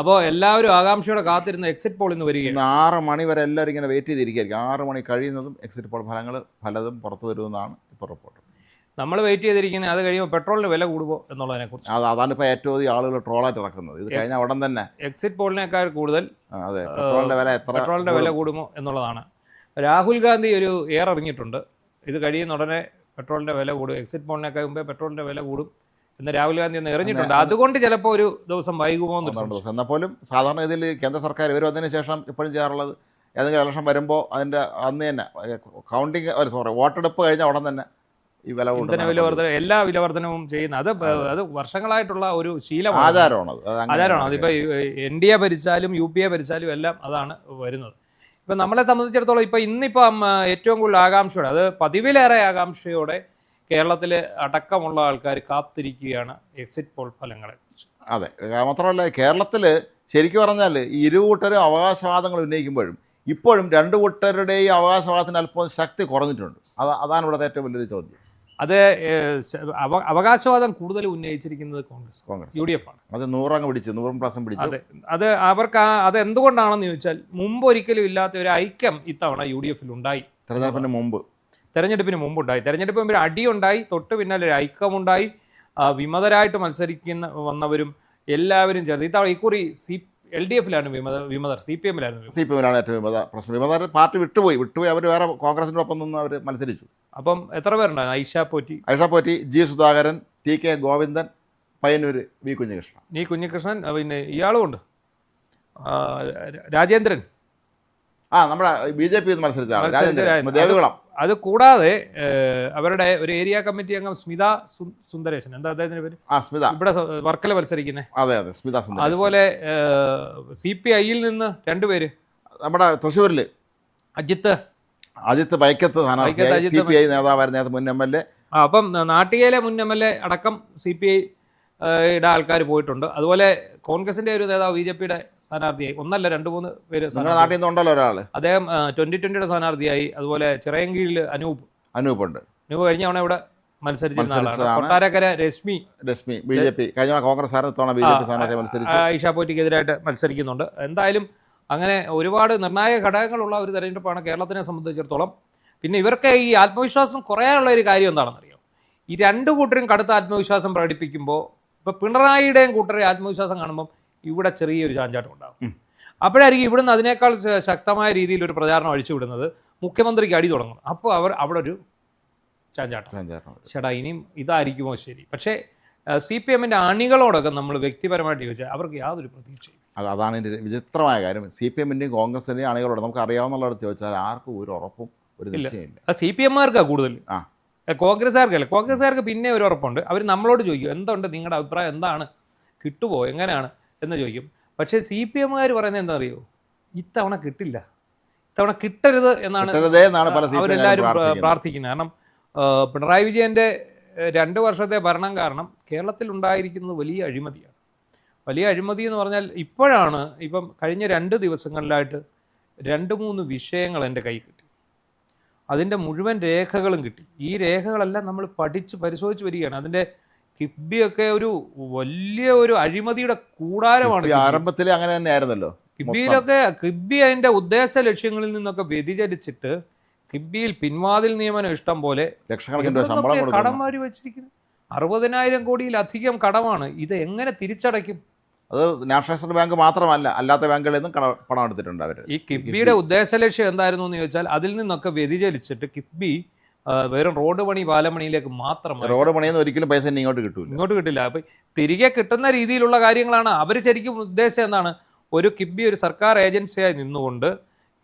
അപ്പോൾ എല്ലാവരും ആകാംക്ഷയോടെ കാത്തിരുന്ന എക്സിറ്റ് പോൾ ഇന്ന് വരികയാണ്. ഇന്ന് 6 മണി വരെ എല്ലാവരും ഇങ്ങനെ വെയിറ്റ് ചെയ്തിരിക്കുകയായിരിക്കും. 6 മണി കഴിയുന്നതും എക്സിറ്റ് പോൾ ഫലങ്ങൾ പലതും പുറത്തു വരുമെന്നാണ് ഇപ്പോൾ റിപ്പോർട്ട്. നമ്മൾ വെയിറ്റ് ചെയ്തിരിക്കുന്നത് അത് കഴിയുമ്പോൾ പെട്രോളിന് വില കൂടുമോ എന്നുള്ളതിനെക്കുറിച്ച്. അതാണ് ഇപ്പോൾ ഏറ്റവും അധികം ആളുകൾ ട്രോളായിട്ട് ഇറക്കുന്നത്. ഇത് കഴിഞ്ഞാൽ ഉടൻ തന്നെ എക്സിറ്റ് പോളിനേക്കാൾ കൂടുതൽ അതെ പെട്രോളിൻ്റെ വില കൂടുമോ എന്നുള്ളതാണ്. രാഹുൽ ഗാന്ധി ഒരു ഇറങ്ങിയിട്ടുണ്ട്. ഇത് കഴിയുന്ന ഉടനെ പെട്രോളിൻ്റെ വില കൂടും, എക്സിറ്റ് പോളിനേക്കാൾ മുമ്പേ പെട്രോളിൻ്റെ വില കൂടും എന്ന് രാഹുൽ ഗാന്ധി ഒന്ന് എറിഞ്ഞിട്ടുണ്ട്. അതുകൊണ്ട് ചിലപ്പോൾ ഒരു ദിവസം വൈകുമോ എന്ന്. എന്നാൽ പോലും സാധാരണ ഇതിൽ കേന്ദ്ര സർക്കാർ ഇവർ വന്നതിന് ശേഷം ഇപ്പോഴും ചെയ്യാറുള്ളത് ഏതെങ്കിലും ഇലക്ഷൻ വരുമ്പോൾ അതിൻ്റെ അന്ന് തന്നെ കൗണ്ടിങ് വോട്ടെടുപ്പ് കഴിഞ്ഞാൽ ഉടൻ തന്നെ ഈ വില വർധന എല്ലാ വിലവർധനവും ചെയ്യുന്ന അത് വർഷങ്ങളായിട്ടുള്ള ഒരു ശീലമാണ്, ആചാരമാണ്. അതിപ്പോൾ NDA ഭരിച്ചാലും UPA ഭരിച്ചാലും എല്ലാം അതാണ് വരുന്നത്. ഇപ്പം നമ്മളെ സംബന്ധിച്ചിടത്തോളം ഇന്നിപ്പം ഏറ്റവും കൂടുതൽ ആകാംക്ഷയോടെ, അത് പതിവിലേറെ ആകാംക്ഷയോടെ കേരളത്തിൽ അടക്കമുള്ള ആൾക്കാർ കാത്തിരിക്കുകയാണ് എക്സിറ്റ് പോൾ ഫലങ്ങളെ കുറിച്ച്. അതെ, മാത്രമല്ല കേരളത്തിൽ ശരിക്കും പറഞ്ഞാൽ ഈ ഇരുകൂട്ടരും അവകാശവാദങ്ങൾ ഉന്നയിക്കുമ്പോഴും ഇപ്പോഴും രണ്ടു കൂട്ടരുടെയും അവകാശവാദത്തിന് അല്പം ശക്തി കുറഞ്ഞിട്ടുണ്ട്. അതാണ് ഇവിടുത്തെ ഏറ്റവും വലിയൊരു ചോദ്യം. അത് അവകാശവാദം കൂടുതൽ ഉന്നയിച്ചിരിക്കുന്നത് കോൺഗ്രസ് UDF ആണ്. അത് 100 പിടിച്ചു. അതെ, അത് അവർക്ക് അത് എന്തുകൊണ്ടാണെന്ന് ചോദിച്ചാൽ മുമ്പ് ഒരിക്കലും ഇല്ലാത്ത ഒരു ഐക്യം ഇത്തവണ UDF-ൽ ഉണ്ടായി. തെരഞ്ഞെടുപ്പിന് മുമ്പുണ്ടായി. തെരഞ്ഞെടുപ്പ് മുമ്പ് അടിയുണ്ടായി, തൊട്ട് പിന്നാലെ ഒരു ഐക്യമുണ്ടായി. വിമതരായിട്ട് വന്നവരും എല്ലാവരും ചേർന്ന് ഇത്തവണ ഇക്കുറി LDF-ലാണ് വിമതർ, CPM-ലാണ് ഏറ്റവും പ്രശ്നം. വിമതർ പാർട്ടി വിട്ടുപോയി അവർ വേറെ കോൺഗ്രസിൻ്റെ ഒപ്പം നിന്ന് അവർ മത്സരിച്ചു. അപ്പം എത്ര പേരുണ്ടായിരുന്നു? Aisha Potti, G. Sudhakaran, TK Govindan, Payyanur V. Kunhikrishnan, പിന്നെ ഇയാളും ഉണ്ട്, രാജേന്ദ്രൻ, നമ്മുടെ BJP മത്സരിച്ച ദേവികുളം. അത് കൂടാതെ അവരുടെ ഒരു ഏരിയ കമ്മിറ്റി അംഗം സ്മിത സുന്ദരേശൻ, എന്താ അദ്ദേഹത്തിന്റെ പേര്? സ്മിത, ഇവിടെ വർക്കല മത്സരിക്കുന്നത്. അതെ, സ്മിത. അതുപോലെ CPI-ൽ നിന്ന് 2 പേര്, നമ്മുടെ തൃശ്ശൂരിൽ അജിത്ത് വൈക്കത്ത് CPI നേതാവായിരുന്നു, മുൻ MLA. അപ്പം നാട്ടികയിലെ മുൻ MLA അടക്കം CPI-യുടെ ആൾക്കാർ പോയിട്ടുണ്ട്. അതുപോലെ കോൺഗ്രസിന്റെ ഒരു നേതാവ് BJP-യുടെ സ്ഥാനാർത്ഥിയായി, 1 അല്ല 2-3 പേര്. നാട്ടിൽ നിന്നുണ്ടല്ലോ ഒരാൾ, അദ്ദേഹം 2020-യുടെ സ്ഥാനാർത്ഥിയായി. അതുപോലെ ചിറയൻകീഴിൽ അനൂപ് കഴിഞ്ഞ തവണ ഇവിടെ മത്സരിച്ചിരുന്ന കൊട്ടാരക്കര രശ്മി BJP കഴിഞ്ഞ കോൺഗ്രസ് ഐഷ പോറ്റിക്കെതിരായിട്ട് മത്സരിക്കുന്നുണ്ട്. എന്തായാലും അങ്ങനെ ഒരുപാട് നിർണായക ഘടകങ്ങളുള്ള ഒരു തെരഞ്ഞെടുപ്പാണ് കേരളത്തിനെ സംബന്ധിച്ചിടത്തോളം. പിന്നെ ഇവർക്ക് ഈ ആത്മവിശ്വാസം കുറയാനുള്ള ഒരു കാര്യം എന്താണെന്നറിയോ? ഈ 2 കൂട്ടരും കടുത്ത ആത്മവിശ്വാസം പ്രകടിപ്പിക്കുമ്പോൾ ഇപ്പോൾ പിണറായിയുടെയും കൂട്ടരെ ആത്മവിശ്വാസം കാണുമ്പം ഇവിടെ ചെറിയൊരു ചാഞ്ചാട്ടം ഉണ്ടാകും. അപ്പോഴായിരിക്കും ഇവിടുന്ന് അതിനേക്കാൾ ശക്തമായ രീതിയിൽ ഒരു പ്രചാരണം അഴിച്ചുവിടുന്നത്, മുഖ്യമന്ത്രിക്ക് അടി തുടങ്ങും. അപ്പോൾ അവിടെ ഒരു ചാഞ്ചാട്ടം, ചേട്ടാ ഇനിയും ഇതായിരിക്കുമോ ശരി. പക്ഷേ CPM-ന്റെ അണികളോടൊക്കെ നമ്മൾ വ്യക്തിപരമായിട്ട് ചോദിച്ചാൽ അവർക്ക് യാതൊരു പ്രതീക്ഷയും. അതാണ് ഇതിൻ്റെ വിചിത്രമായ കാര്യം. CPM-ന്റെയും കോൺഗ്രസിൻ്റെയും അണികളോട് നമുക്ക് അറിയാവുന്നവരോട് ചോദിച്ചാൽ ആർക്കും ഒരു ഉറപ്പും ഒരു നിശ്ചയമില്ല. CPM-മാർക്കാണ് കൂടുതൽ, കോൺഗ്രസ്സുകാർക്ക് പിന്നെ ഒരു ഉറപ്പുണ്ട്. അവർ നമ്മളോട് ചോദിക്കും എന്തുണ്ട് നിങ്ങളുടെ അഭിപ്രായം, എന്താണ്, കിട്ടുമോ, എങ്ങനെയാണ് എന്ന് ചോദിക്കും. പക്ഷേ CPM-കാർ പറയുന്നത് എന്താ അറിയോ? ഇത്തവണ കിട്ടില്ല, ഇത്തവണ കിട്ടരുത് എന്നാണ് അവരെല്ലാവരും പ്രാർത്ഥിക്കുന്നത്. കാരണം പിണറായി വിജയൻ്റെ 2 വർഷത്തെ ഭരണം കാരണം കേരളത്തിൽ ഉണ്ടായിരിക്കുന്നത് വലിയ അഴിമതിയാണ്. വലിയ അഴിമതി എന്ന് പറഞ്ഞാൽ ഇപ്പം കഴിഞ്ഞ 2 ദിവസങ്ങളിലായിട്ട് 2-3 വിഷയങ്ങൾ എൻ്റെ കൈ കിട്ടി. അതിൻ്റെ മുഴുവൻ രേഖകളും കിട്ടി. ഈ രേഖകളെല്ലാം നമ്മൾ പരിശോധിച്ച് വരികയാണ്. അതിൻ്റെ കിഫ്ബിയൊക്കെ ഒരു വലിയ ഒരു അഴിമതിയുടെ കൂടാരമാണ്. ആരംഭത്തിൽ അങ്ങനെ തന്നെ ആയിരുന്നല്ലോ. കിഫ്ബി അതിൻ്റെ ഉദ്ദേശ ലക്ഷ്യങ്ങളിൽ നിന്നൊക്കെ വ്യതിചലിച്ചിട്ട് കിഫ്ബിയിൽ പിൻവാതിൽ നിയമനം ഇഷ്ടം പോലെ കടം വാരി വെച്ചിരിക്കുന്നു. 60,000 കോടിയിലധികം കടമാണ്. ഇത് എങ്ങനെ തിരിച്ചടയ്ക്കും? അത് നാഷണൽ ബാങ്ക് മാത്രമല്ല, അല്ലാത്ത ബാങ്കുകളിൽ നിന്നും പണം എടുത്തിട്ടുണ്ട് അവർ. ഈ കിഫ്ബിയുടെ ഉദ്ദേശ ലക്ഷ്യം എന്തായിരുന്നു എന്ന് ചോദിച്ചാൽ അതിൽ നിന്നൊക്കെ വ്യതിചലിച്ചിട്ട് കിഫ്ബി വെറും റോഡ് പണി പാലമണിയിലേക്ക് മാത്രം. റോഡ് പണിയെന്ന് ഒരിക്കലും പൈസ ഇങ്ങോട്ട് കിട്ടില്ല. അപ്പം തിരികെ കിട്ടുന്ന രീതിയിലുള്ള കാര്യങ്ങളാണ് അവർ ശരിക്കും ഉദ്ദേശം. എന്താണ്? ഒരു കിഫ്ബി ഒരു സർക്കാർ ഏജൻസിയായി നിന്നുകൊണ്ട്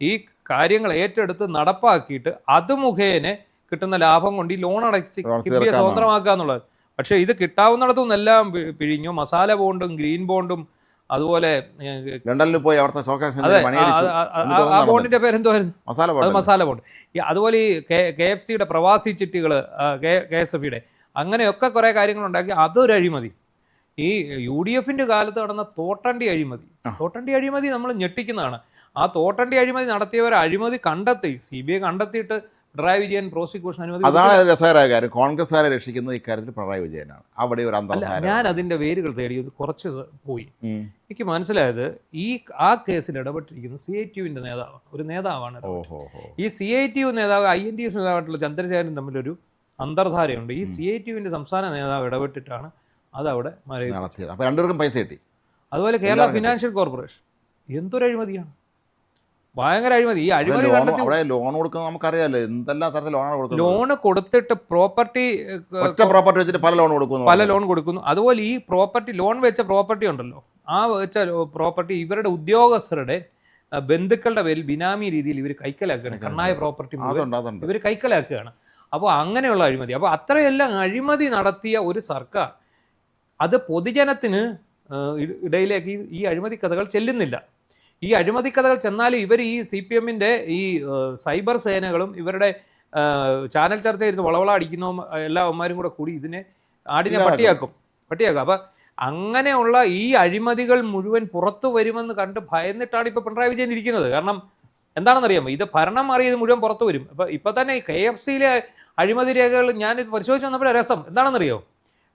ഈ കാര്യങ്ങൾ ഏറ്റെടുത്ത് നടപ്പാക്കിയിട്ട് അത് മുഖേന കിട്ടുന്ന ലാഭം കൊണ്ട് ഈ ലോൺ അടച്ച് കിഫ്ബിയെ സ്വതന്ത്രമാക്കുക എന്നുള്ളത്. പക്ഷേ ഇത് കിട്ടാവുന്നിടത്തുനിന്ന് എല്ലാം പിഴിഞ്ഞു. മസാല ബോണ്ടും ഗ്രീൻ ബോണ്ടും അതുപോലെ ലണ്ടനിൽ പോയി അതെ, ആ ബോണ്ടിന്റെ പേരെന്തുമായിരുന്നു? മസാല ബോണ്ട്. അതുപോലെ ഈ KFC-യുടെ പ്രവാസി ചിട്ടികൾ, KSF-യുടെ, അങ്ങനെയൊക്കെ കുറേ കാര്യങ്ങളുണ്ടാക്കി. അതൊരു അഴിമതി. ഈ UDF-ന്റെ കാലത്ത് നടന്ന തോട്ടണ്ടി അഴിമതി നമ്മൾ ഞെട്ടിക്കുന്നതാണ്. ആ തോട്ടണ്ടി അഴിമതി നടത്തിയവർ അഴിമതി കണ്ടെത്തി, CBI കണ്ടെത്തിയിട്ട് പിണറായി വിജയൻ പ്രോസിക്യൂഷൻ അനുമതി അതാണ് രസകരമായ കാര്യം. കോൺഗ്രസ്സുകാരെ രക്ഷിക്കുന്നത് ഇക്കാര്യത്തിൽ പിണറായി വിജയനാണ്. അവിടെ ഒരു അല്ല, ഞാൻ അതിന്റെ വേരുകൾ തേടിയത് കുറച്ച് പോയി. എനിക്ക് മനസ്സിലായത് ആ കേസിൽ ഇടപെട്ടിരിക്കുന്ന CITUവിന്റെ നേതാവാണ്, ഒരു നേതാവാണ്. ഈ CITU നേതാവ് INTS നേതാവായിട്ടുള്ള ചന്ദ്രശേഖരൻ തമ്മിലൊരു അന്തർധാരയുണ്ട്. ഈ CITUവിന്റെ സംസ്ഥാന നേതാവ് ഇടപെട്ടിട്ടാണ് അതവിടെ നടത്തിയത്. അപ്പോൾ രണ്ടുപേർക്കും പൈസ കിട്ടി. അതുപോലെ കേരള ഫിനാൻഷ്യൽ കോർപ്പറേഷൻ എന്തൊരു അഴിമതിയാണ്, ഭയങ്കര അഴിമതി. ഈ അഴിമതി ലോൺ കൊടുക്കുന്നത് നമുക്കറിയാലോ, എന്തെല്ലാം തരത്തിൽ ലോണാണ് കൊടുക്കുന്നത്. ലോണ് കൊടുത്തിട്ട് പ്രോപ്പർട്ടി വെച്ചിട്ട് പല ലോൺ കൊടുക്കുന്നു. അതുപോലെ ഈ പ്രോപ്പർട്ടി ലോൺ വെച്ച പ്രോപ്പർട്ടി ഉണ്ടല്ലോ, ആ വെച്ച പ്രോപ്പർട്ടി ഇവരുടെ ഉദ്യോഗസ്ഥരുടെ ബന്ധുക്കളുടെ പേരിൽ ബിനാമി രീതിയിൽ ഇവർ കൈക്കലാക്കുകയാണ്. കണ്ണായ പ്രോപ്പർട്ടി ഇവർ കൈക്കലാക്കുകയാണ്. അപ്പോൾ അങ്ങനെയുള്ള അഴിമതി. അപ്പോൾ അത്രയെല്ലാം അഴിമതി നടത്തിയ ഒരു സർക്കാർ, അത് പൊതുജനത്തിന് ഇടയിലേക്ക് ഈ അഴിമതി കഥകൾ ചെല്ലുന്നില്ല. ഈ അഴിമതി കഥകൾ ചെന്നാലും ഇവർ ഈ CPMന്റെ ഈ സൈബർ സേനകളും ഇവരുടെ ചാനൽ ചർച്ച ചെയ്ത് വളവള അടിക്കുന്ന എല്ലാവന്മാരും കൂടി ഇതിനെ ആടിനെ പട്ടിയാക്കും. അപ്പം അങ്ങനെയുള്ള ഈ അഴിമതികൾ മുഴുവൻ പുറത്തു വരുമെന്ന് കണ്ട് ഭയന്നിട്ടാണ് ഇപ്പോൾ പിണറായി വിജയൻ ഇരിക്കുന്നത്. കാരണം എന്താണെന്നറിയാമോ, ഇത് ഭരണം അറിയത് മുഴുവൻ പുറത്തു വരും. ഇപ്പം തന്നെ KFCയിലെ അഴിമതി രേഖകൾ ഞാൻ പരിശോധിച്ച് വന്നപ്പോഴേ രസം എന്താണെന്നറിയോ,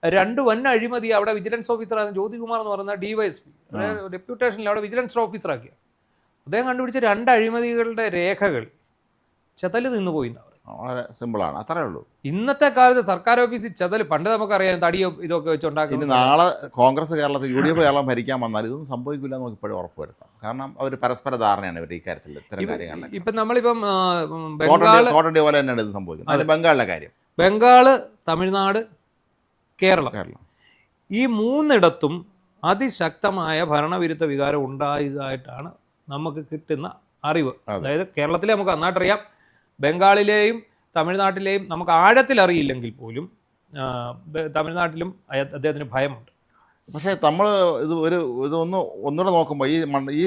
2 വൻ അഴിമതി അവിടെ വിജിലൻസ് ഓഫീസറാണ് ജ്യോതികുമാർ എന്ന് പറയുന്ന DYSP ഡെപ്യൂട്ടേഷനിൽ അവിടെ വിജിലൻസ് ഓഫീസറാക്കിയ അദ്ദേഹം കണ്ടുപിടിച്ച 2 അഴിമതികളുടെ രേഖകൾ ചെതല് നിന്ന് പോയി. വളരെ സിമ്പിളാണ്, അത്രേ ഉള്ളൂ. ഇന്നത്തെ കാലത്ത് സർക്കാർ ഓഫീസിൽ ചെതല്, പണ്ട് നമുക്കറിയാം തടിയോ ഇതൊക്കെ വെച്ചുണ്ടാക്കി. ഇനി നാളെ കോൺഗ്രസ് കേരളത്തിൽ UDF കേരളം ഭരിക്കാൻ വന്നാൽ ഇതൊന്നും സംഭവിക്കില്ല എന്ന് നമുക്ക് ഇപ്പോഴും ഉറപ്പുവരുത്താം. കാരണം അവർ പരസ്പര ധാരണയാണ് ഇവർ ഈ കാര്യത്തിൽ ഇത്തരം കാര്യങ്ങളിൽ. ഇപ്പം നമ്മളിപ്പം തോട്ടണ്ടി പോലെ തന്നെയാണ് ഇത് സംഭവിക്കുന്നത്. അത് ബംഗാളിലെ കാര്യം. ബംഗാള്, തമിഴ്നാട്, കേരളം ഈ 3ഇടത്തും അതിശക്തമായ ഭരണവിരുദ്ധ വികാരം ഉണ്ടായതായിട്ടാണ് നമുക്ക് കിട്ടുന്ന അറിവ്. അതായത് കേരളത്തിലെ നമുക്ക് നന്നായിട്ടറിയാം, ബംഗാളിലെയും തമിഴ്നാട്ടിലെയും നമുക്ക് ആഴത്തിൽ അറിയില്ലെങ്കിൽ പോലും തമിഴ്നാട്ടിലും അദ്ദേഹത്തിന് ഭയമുണ്ട്. പക്ഷേ നമ്മൾ ഒന്നുകൂടെ നോക്കുമ്പോൾ ഈ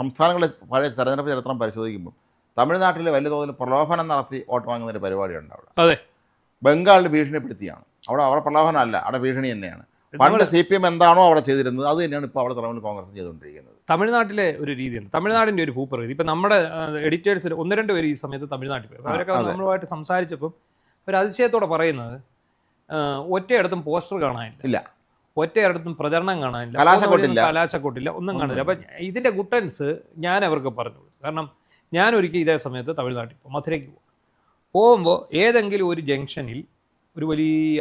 സംസ്ഥാനങ്ങളിലെ പഴയ തെരഞ്ഞെടുപ്പ് ചരിത്രം പരിശോധിക്കുമ്പോൾ തമിഴ്നാട്ടിൽ വലിയ തോതിൽ പ്രലോഭനം നടത്തി വോട്ട് വാങ്ങുന്നൊരു പരിപാടിയുണ്ട് അവിടെ. അതെ, ബംഗാളിൽ ഭീഷണിപ്പെടുത്തിയാണ്. അവിടെ പ്രലോഭനം അല്ല, അവിടെ ഭീഷണി തന്നെയാണ്. പണ്ട് CPM എന്താണോ അവിടെ ചെയ്തിരുന്നത് അത് തന്നെയാണ് ഇപ്പോൾ അവിടെ തൃണമൂൽ കോൺഗ്രസ് ചെയ്തുകൊണ്ടിരിക്കുന്നത്. തമിഴ്നാട്ടിലെ ഒരു രീതിയാണ്, തമിഴ്നാടിൻ്റെ ഒരു ഭൂപ്രകൃതി. ഇപ്പം നമ്മുടെ എഡിറ്റേഴ്സിൽ 1-2 പേര് ഈ സമയത്ത് തമിഴ്നാട്ടിൽ പോയി. അവരൊക്കെ നമ്മളുമായിട്ട് സംസാരിച്ചപ്പം ഒരു അതിശയത്തോടെ പറയുന്നത്, ഒറ്റയിടത്തും പോസ്റ്റർ കാണാനില്ല, ഒറ്റയിടത്തും പ്രചരണം കാണാനില്ല, കലാശക്കൊട്ടില്ല, ഒന്നും കാണില്ല. അപ്പം ഇതിൻ്റെ ഗുട്ടൻസ് ഞാൻ അവർക്ക് പറഞ്ഞു. കാരണം ഞാൻ ഒരിക്കൽ ഇതേ സമയത്ത് തമിഴ്നാട്ടിൽ മധുരയ്ക്ക് പോകുമ്പോൾ ഏതെങ്കിലും ഒരു ജംഗ്ഷനിൽ ഒരു വലിയ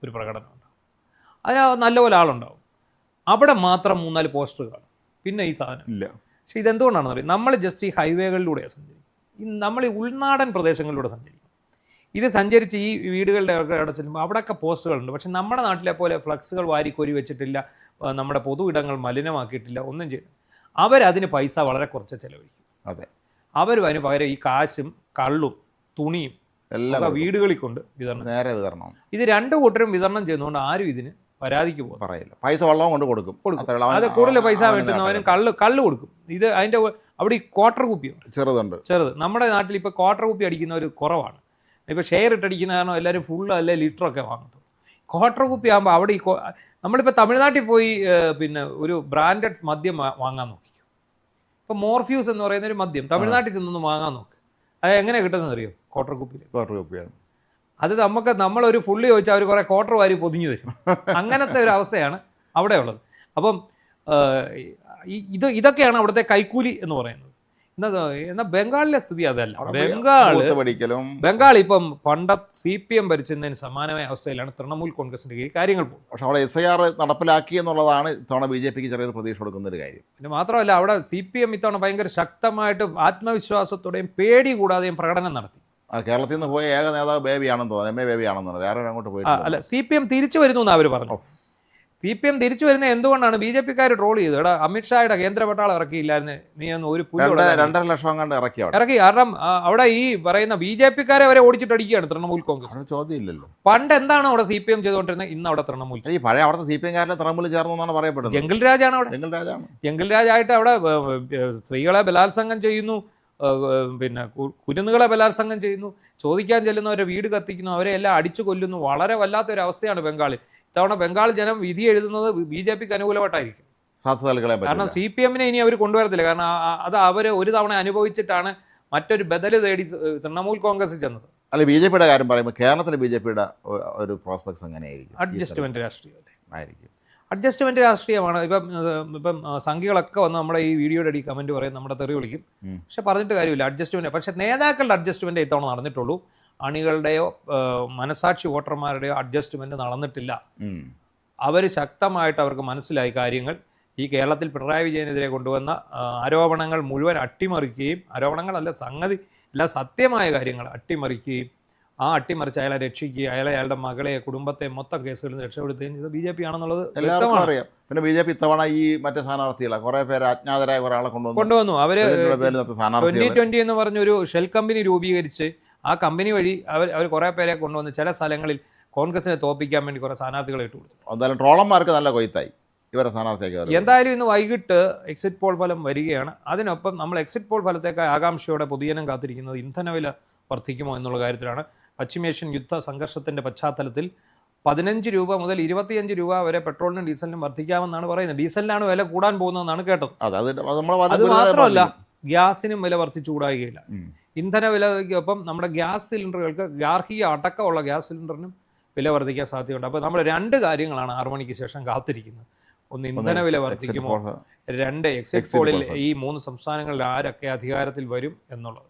ഒരു പ്രകടനം ഉണ്ടാവും, അതിന് നല്ലപോലെ ആളുണ്ടാവും. അവിടെ മാത്രം 3-4 പോസ്റ്റർ കാണും, പിന്നെ ഈ സാധനം ഇല്ല. പക്ഷെ ഇതെന്തുകൊണ്ടാണെന്ന് അറിയാം, നമ്മൾ ജസ്റ്റ് ഈ ഹൈവേകളിലൂടെയാണ് സഞ്ചരിക്കും, നമ്മൾ ഈ ഉൾനാടൻ പ്രദേശങ്ങളിലൂടെ സഞ്ചരിക്കും. ഇത് സഞ്ചരിച്ച് ഈ വീടുകളുടെ അവിടെ ചെല്ലുമ്പോൾ അവിടെയൊക്കെ പോസ്റ്ററുകളുണ്ട്. പക്ഷെ നമ്മുടെ നാട്ടിലെ പോലെ ഫ്ലക്സുകൾ വാരിക്കൊരി വെച്ചിട്ടില്ല, നമ്മുടെ പൊതു ഇടങ്ങൾ മലിനമാക്കിയിട്ടില്ല, ഒന്നും ചെയ്യില്ല. അവരതിന് പൈസ വളരെ കുറച്ച് ചിലവഴിക്കും. അതെ, അതിന് പകരം ഈ കാശും കള്ളും തുണിയും എല്ലാം വീടുകളിൽ കൊണ്ട് വിതരണം. ഇത് 2 കൂട്ടരും വിതരണം ചെയ്യുന്നതുകൊണ്ട് ആരും ഇതിന് പരാതിക്ക് പറയില്ല. പൈസ വെള്ളം കൊണ്ട് കൊടുക്കും. അത് കൂടുതൽ പൈസ കിട്ടുന്നവനും കള്ള് കൊടുക്കും. ഇത് അതിൻ്റെ അവിടെ ഈ ക്വാർട്ടർ കുപ്പിയോ ചെറുത്. നമ്മുടെ നാട്ടിൽ ഇപ്പോൾ ക്വാർട്ടർ കുപ്പി അടിക്കുന്നവർ കുറവാണ്. ഇപ്പോൾ ഷെയർ ഇട്ടടിക്കുന്ന കാരണം എല്ലാവരും ഫുള്ള് അല്ലെ ലിറ്ററൊക്കെ വാങ്ങത്തുള്ളൂ. ക്വാർട്ടർ കുപ്പി ആകുമ്പോൾ അവിടെ നമ്മളിപ്പോൾ തമിഴ്നാട്ടിൽ പോയി പിന്നെ ഒരു ബ്രാൻഡഡ് മദ്യം വാങ്ങാൻ നോക്കിക്കും. ഇപ്പോൾ മോർഫ്യൂസ് എന്ന് പറയുന്ന ഒരു മദ്യം തമിഴ്നാട്ടിൽ ചെന്നൊന്ന് വാങ്ങാൻ നോക്ക്. അത് എങ്ങനെ കിട്ടുന്നത് അറിയോ? ക്വാർട്ടർ കുപ്പിയാണ്. അത് നമ്മളൊരു ഫുള്ള് ചോദിച്ചാൽ അവർ കുറേ ക്വാർട്ടർ വാരി പൊതിഞ്ഞു തരും. അങ്ങനത്തെ ഒരു അവസ്ഥയാണ് അവിടെ ഉള്ളത്. അപ്പം ഇതൊക്കെയാണ് അവിടുത്തെ കൈക്കൂലി എന്ന് പറയുന്നത്. എന്നാൽ ബംഗാളിലെ സ്ഥിതി അതല്ല. ബംഗാൾ ഇപ്പം CPM ഭരിച്ചതിന് സമാനമായ അവസ്ഥയിലാണ് തൃണമൂൽ കോൺഗ്രസിന്റെ കീഴിൽ കാര്യങ്ങൾ പോകും. പക്ഷെ അവിടെ SIR നടപ്പിലാക്കി എന്നുള്ളതാണ് ഇത്തവണ BJPക്ക് ചെറിയൊരു പ്രതീക്ഷ കൊടുക്കുന്ന ഒരു കാര്യം. പിന്നെ മാത്രമല്ല അവിടെ CPM ഇത്തവണ ഭയങ്കര ശക്തമായിട്ട് ആത്മവിശ്വാസത്തോടെയും പേടി കൂടാതെയും പ്രകടനം നടത്തി. കേരളത്തിൽ നിന്ന് പോയ ഏക നേതാവ് ബേബിയാണെന്ന് തോന്നുന്നു, MA ബേബിയാണെന്ന് തോന്നുന്നു. വേറെ അങ്ങോട്ട് പോയി അല്ല, CPM തിരിച്ചു വരുന്നു എന്ന് അവർ പറഞ്ഞു. CPM തിരിച്ചു വരുന്നത് എന്തുകൊണ്ടാണ്? BJPക്കാർ ട്രോൾ ചെയ്തു. എടാ, അമിത്ഷായുടെ കേന്ദ്ര പട്ടാളം ഇറക്കിയില്ലായിരുന്നു, നീ ഒന്ന് ഒരു 2.5 ലക്ഷം ഇറക്കി. കാരണം അവിടെ ഈ പറയുന്ന BJPക്കാരെ വരെ ഓടിച്ചിട്ടടിക്കുകയാണ് തൃണമൂൽ കോൺഗ്രസ്. ചോദ്യമില്ലല്ലോ. പണ്ട് എന്താണ് അവിടെ CPM ചെയ്തുകൊണ്ടിരുന്നത്, ഇന്ന് അവിടെ തൃണമൂൽ. ഈ പഴയ അവിടുത്തെ CPM-കാരനെ തൃണമൂൽ ചേർന്നു എന്നാണ് പറയപ്പെടുന്നത്. ജംഗിൾ രാജാണ് അവിടെ. ജംഗിൾ രാജായിട്ട് അവിടെ സ്ത്രീകളെ ബലാത്സംഗം ചെയ്യുന്നു, പിന്നെ കുരുന്നുകളെ ബലാത്സംഗം ചെയ്യുന്നു, ചോദിക്കാൻ ചെല്ലുന്നവരെ വീട് കത്തിക്കുന്നു, അവരെ എല്ലാം അടിച്ചു കൊല്ലുന്നു. വളരെ വല്ലാത്തൊരു അവസ്ഥയാണ് ബംഗാളിൽ. ഇത്തവണ ബംഗാൾ ജനം വിധി എഴുതുന്നത് BJPക്ക് അനുകൂലമായിട്ടായിരിക്കും. കാരണം CPM-നെ ഇനി അവർ കൊണ്ടുവരത്തില്ല. കാരണം അത് അവർ ഒരു തവണ അനുഭവിച്ചിട്ടാണ് മറ്റൊരു ബദല് തേടി തൃണമൂൽ കോൺഗ്രസ് ചെന്നത്. അല്ല BJP-യുടെ കാര്യം പറയുമ്പോൾ കേരളത്തിലെ BJP-യുടെ ഒരു പ്രോസ്പെക്ട്സ് എങ്ങനെയായിരിക്കും? അഡ്ജസ്റ്റ്മെന്റ് രാഷ്ട്രീയമല്ലേ? ആയിരിക്കും. അഡ്ജസ്റ്റ്മെന്റ് രാഷ്ട്രീയമാണ്. ഇപ്പം സംഘികളൊക്കെ വന്ന് നമ്മുടെ ഈ വീഡിയോയുടെ അടി കമന്റ് പറയും, നമ്മുടെ തെറി വിളിക്കും. പക്ഷെ പറഞ്ഞിട്ട് കാര്യമില്ല, അഡ്ജസ്റ്റ്മെന്റ്. പക്ഷെ നേതാക്കളുടെ അഡ്ജസ്റ്റ്മെന്റ് ഇത്തവണ നടന്നിട്ടുള്ളൂ. അണികളുടെയോ മനസാക്ഷി വോട്ടർമാരുടെയോ അഡ്ജസ്റ്റ്മെന്റ് നടന്നിട്ടില്ല. അവർ ശക്തമായിട്ട് അവർക്ക് മനസ്സിലായി കാര്യങ്ങൾ. ഈ കേരളത്തിൽ പിണറായി വിജയനെതിരെ കൊണ്ടുവന്ന ആരോപണങ്ങൾ മുഴുവൻ അട്ടിമറിക്കുകയും, ആരോപണങ്ങളല്ല സംഗതി എല്ലാ സത്യമായ കാര്യങ്ങൾ അട്ടിമറിക്കുകയും, ആ അട്ടിമറിച്ച് അയാളെ രക്ഷിക്കുകയും അയാളുടെ മകളെ കുടുംബത്തെ മൊത്തം കേസുകളിൽ നിന്ന് രക്ഷപ്പെടുത്തുകയും ചെയ്തത് BJP ആണെന്നുള്ളത് എല്ലാവർക്കും അറിയാം. പിന്നെ BJP ഇത്തവണ ഈ മറ്റേ സ്ഥാനാർത്ഥികളെ കുറെ പേര് അജ്ഞാതരായ കുറെ ആളെ കൊണ്ടുവന്നു. അവര് 2020 എന്ന് പറഞ്ഞൊരു ഷെൽ കമ്പനി രൂപീകരിച്ച് ആ കമ്പനി വഴി അവർ കുറെ പേരെ കൊണ്ടുവന്ന് ചില സ്ഥലങ്ങളിൽ കോൺഗ്രസിനെ തോപ്പിക്കാൻ വേണ്ടി കുറെ സ്ഥാനാർത്ഥികളെ ഇട്ടു കൊടുത്തു. എന്തായാലും ട്രോളന്മാർക്ക് നല്ല കൊയ്ത്തായി ഇവരെ സ്ഥാനാർത്ഥിയാക്കി. എന്തായാലും ഇന്ന് വൈകിട്ട് എക്സിറ്റ് പോൾ ഫലം വരികയാണ്. അതിനൊപ്പം നമ്മൾ എക്സിറ്റ് പോൾ ഫലത്തേക്കാൾ ആകാംക്ഷയോടെ പൊതുജനം കാത്തിരിക്കുന്നത് ഇന്ധനവില വർദ്ധിക്കുമോ എന്നുള്ള കാര്യത്തിലാണ്. പശ്ചിമേഷ്യൻ യുദ്ധ സംഘർഷത്തിന്റെ പശ്ചാത്തലത്തിൽ 15 രൂപ മുതൽ 25 രൂപ വരെ പെട്രോളിനും ഡീസലിനും വർദ്ധിക്കാമെന്നാണ് പറയുന്നത്. ഡീസലിനാണ് വില കൂടാൻ പോകുന്നതെന്നാണ് കേട്ടത്. അത് മാത്രമല്ല, ഗ്യാസിനും വില വർദ്ധിച്ചുകൂടാകുകയില്ല. ഇന്ധന വിലയ്ക്കൊപ്പം നമ്മുടെ ഗ്യാസ് സിലിണ്ടറുകൾക്ക്, ഗാർഹിക അടക്കമുള്ള ഗ്യാസ് സിലിണ്ടറിനും വില വർദ്ധിക്കാൻ സാധ്യതയുണ്ട്. അപ്പോൾ നമ്മൾ 2 കാര്യങ്ങളാണ് 6 മണിക്ക് ശേഷം കാത്തിരിക്കുന്നത്. ഒന്ന്, ഇന്ധന വില വർദ്ധിക്കുമോ. 2, എക്സിറ്റ് പോളിൽ ഈ 3 സംസ്ഥാനങ്ങളിൽ ആരൊക്കെ അധികാരത്തിൽ വരും എന്നുള്ളത്.